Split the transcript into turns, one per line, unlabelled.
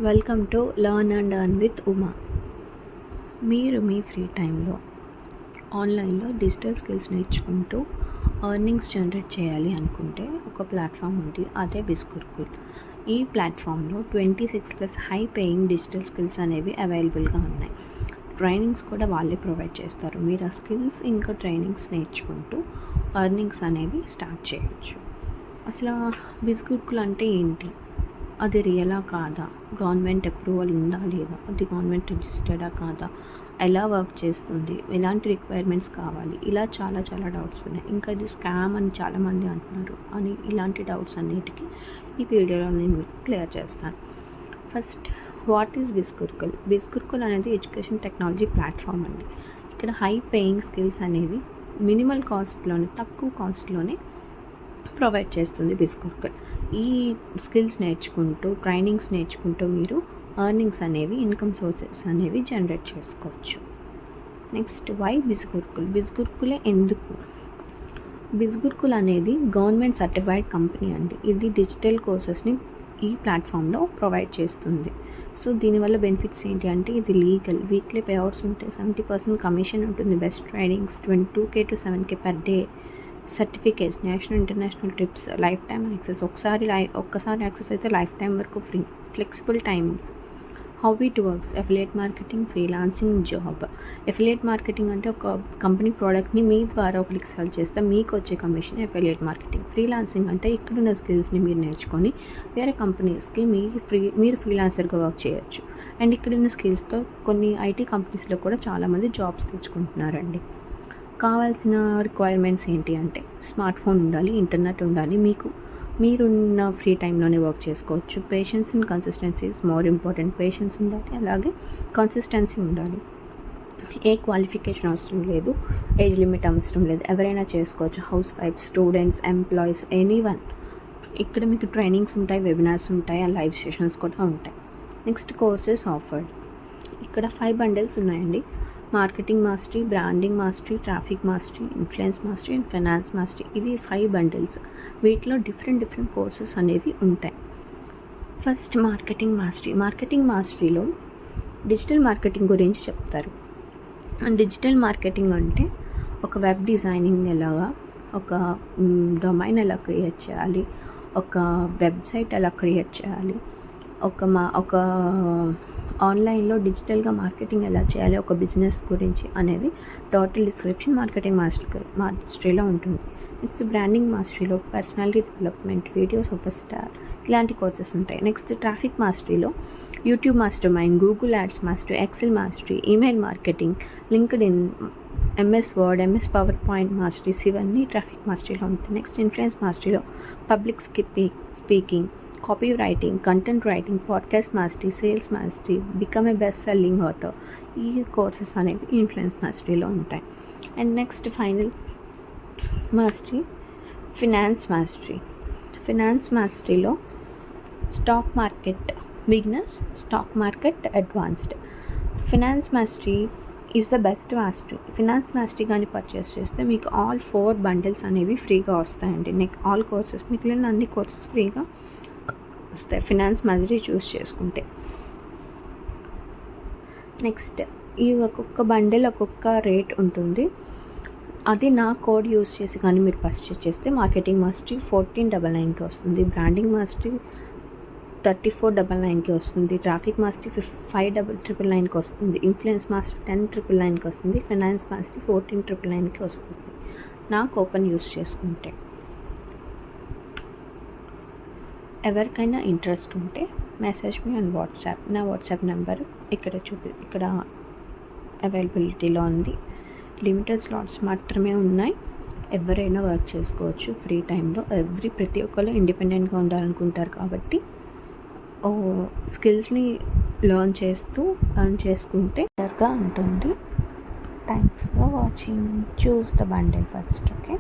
Welcome to learn and earn with Uma. మీరు మీ free టైంలో ఆన్లైన్లో డిజిటల్ స్కిల్స్ నేర్చుకుంటూ ఎర్నింగ్స్ జనరేట్ చేయాలి అనుకుంటే ఒక ప్లాట్ఫామ్ ఉంది, అదే బిస్గురుకుల్. ఈ ప్లాట్ఫామ్లో 26+ హై పేయింగ్ డిజిటల్ స్కిల్స్ అనేవి అవైలబుల్గా ఉన్నాయి. ట్రైనింగ్స్ కూడా వాళ్ళే ప్రొవైడ్ చేస్తారు. మీరు ఆ స్కిల్స్ ఇంకా ట్రైనింగ్స్ నేర్చుకుంటూ ఎర్నింగ్స్ అనేవి స్టార్ట్ చేయవచ్చు. అసలు బిస్గురుకుల్ అంటే ఏంటి, అది రియలా కాదా, గవర్నమెంట్ అప్రూవల్ ఉందా లేదా, అది గవర్నమెంట్ రిజిస్టర్డా కాదా, ఎలా వర్క్ చేస్తుంది, ఎలాంటి రిక్వైర్మెంట్స్ కావాలి, ఇలా చాలా డౌట్స్ ఉన్నాయి. ఇంకా ఇది స్కామ్ అని చాలామంది అంటున్నారు అని ఇలాంటి డౌట్స్ అన్నిటికీ ఈ వీడియోలో నేను మీకు క్లియర్ చేస్తాను. First, what is Bisgurukul? Bisgurukul అనేది ఎడ్యుకేషన్ టెక్నాలజీ ప్లాట్ఫామ్ అండి. ఇక్కడ హై పేయింగ్ స్కిల్స్ అనేవి మినిమల్ కాస్ట్లోనే, తక్కువ కాస్ట్లోనే ప్రొవైడ్ చేస్తుంది బిస్గురుకుల్. ఈ స్కిల్స్ నేర్చుకుంటూ, ట్రైనింగ్స్ నేర్చుకుంటూ మీరు ఎర్నింగ్స్ అనేవి, ఇన్కమ్ సోర్సెస్ అనేవి జనరేట్ చేసుకోవచ్చు. Next, why Bisgurukul? బిస్గురుకులే ఎందుకు? బిస్గురుకుల్ అనేది గవర్నమెంట్ సర్టిఫైడ్ కంపెనీ అండి. ఇది డిజిటల్ కోర్సెస్ని ఈ ప్లాట్ఫామ్లో ప్రొవైడ్ చేస్తుంది. సో దీనివల్ల బెనిఫిట్స్ ఏంటి అంటే, ఇది లీగల్, వీక్లీ పేఅవుట్స్ ఉంటాయి, 70% కమిషన్ ఉంటుంది, best trainings, 22K to 7K per day, certificates, national international trips, life time access, ఒక్కసారి యాక్సెస్ అయితే లైఫ్ టైం వరకు free, flexible timings. How it works? Affiliate marketing, freelancing job. Affiliate marketing అంటే ఒక company ప్రోడక్ట్ని మీ ద్వారా ఒకరికి cell చేస్తే మీకు వచ్చే కమిషన్ ఎఫిలియేట్ మార్కెటింగ్. ఫ్రీలాన్సింగ్ అంటే ఇక్కడున్న స్కిల్స్ని మీరు నేర్చుకొని వేరే కంపెనీస్కి మీరు ఫ్రీలాన్సర్గా వర్క్ చేయొచ్చు. అండ్ ఇక్కడున్న స్కిల్స్తో కొన్ని ఐటీ కంపెనీస్లో కూడా చాలామంది జాబ్స్ తెచ్చుకుంటున్నారండి. కావాల్సిన రిక్వైర్మెంట్స్ ఏంటి అంటే, స్మార్ట్ ఫోన్ ఉండాలి, ఇంటర్నెట్ ఉండాలి, మీరున్న ఫ్రీ టైంలోనే వర్క్ చేసుకోవచ్చు. Patience and consistency is more important. Patience ఉండాలి, అలాగే కన్సిస్టెన్సీ ఉండాలి. ఏ క్వాలిఫికేషన్ అవసరం లేదు, ఏజ్ లిమిట్ అవసరం లేదు, ఎవరైనా చేసుకోవచ్చు. House wife, students, employees, anyone. ఇక్కడ మీకు ట్రైనింగ్స్ ఉంటాయి, వెబినార్స్ ఉంటాయి, లైవ్ సెషన్స్ కూడా ఉంటాయి. Next, courses offered. ఇక్కడ 5 bundles ఉన్నాయండి. Marketing mastery, branding mastery, traffic mastery, influence mastery and finance mastery. ఇవి 5 bundles. వీటిలో డిఫరెంట్ కోర్సెస్ అనేవి ఉంటాయి. First, marketing mastery. మార్కెటింగ్ మాస్టరీలో డిజిటల్ మార్కెటింగ్ గురించి చెప్తారు. డిజిటల్ మార్కెటింగ్ అంటే ఒక వెబ్ డిజైనింగ్ ఎలాగా, ఒక డొమైన్ ఎలా క్రియేట్ చేయాలి, ఒక వెబ్సైట్ ఎలా క్రియేట్ చేయాలి, ఒక ఆన్లైన్లో డిజిటల్గా మార్కెటింగ్ ఎలా చేయాలి, ఒక బిజినెస్ గురించి అనేది టోటల్ డిస్క్రిప్షన్ మార్కెటింగ్ మాస్టరీలో ఉంటుంది. నెక్స్ట్, బ్రాండింగ్ మాస్టరీలో personality development, video super star, ఇలాంటి కోర్సెస్ ఉంటాయి. నెక్స్ట్, ట్రాఫిక్ మాస్టరీలో YouTube master mind, Google ads mastery, Excel mastery, email marketing, LinkedIn, MS Word, MS PowerPoint masteries, ఇవన్నీ traffic మాస్టరీలో ఉంటాయి. Next, influence మాస్టరీలో public speaking, copy writing, content writing, podcast mastery, sales mastery, become a best selling author. ఈ courses అనేవి influence మాస్టరీలో ఉంటాయి. And next, final mastery, finance mastery. Finance మాస్టరీలో stock market beginners, stock market advanced. Finance mastery is the best mastery. Finance mastery కానీ purchase చేస్తే మీకు all 4 bundles అనేవి ఫ్రీగా వస్తాయండి. ఆల్ కోర్సెస్, మిగిలిన అన్ని కోర్సెస్ ఫ్రీగా వస్తాయి ఫినాన్స్ మాస్టరీ చూస్ చేసుకుంటే. నెక్స్ట్, ఈ ఒక్కొక్క బండిల్ ఒక్కొక్క రేట్ ఉంటుంది. అది నా కోడ్ యూస్ చేసి కానీ మీరు పర్చేస్ చేస్తే మార్కెటింగ్ మాస్టరీ 1499కి వస్తుంది, బ్రాండింగ్ మాస్టరీ 3499కి వస్తుంది, ట్రాఫిక్ మాస్టరీ 5999కి వస్తుంది, ఇన్ఫ్లుయెన్స్ మాస్టరీ 10999కి వస్తుంది, ఫైనాన్స్ మాస్టరీ 1499కి వస్తుంది నా కూపన్ యూస్ చేసుకుంటే. ఎవరికైనా ఇంట్రెస్ట్ ఉంటే మెసేజ్ మీ ఆన్ వాట్సాప్. నా వాట్సాప్ నెంబర్ ఇక్కడ అవైలబిలిటీలో ఉంది. లిమిటెడ్ స్లాట్స్ మాత్రమే ఉన్నాయి. ఎవరైనా వర్క్ చేసుకోవచ్చు ఫ్రీ టైంలో. ప్రతి ఒక్కరు ఇండిపెండెంట్గా ఉండాలనుకుంటారు కాబట్టి స్కిల్స్ని లర్న్ చేసుకుంటే బెటర్గా ఉంటుంది. Thanks for watching. Choose the bundle first. Okay.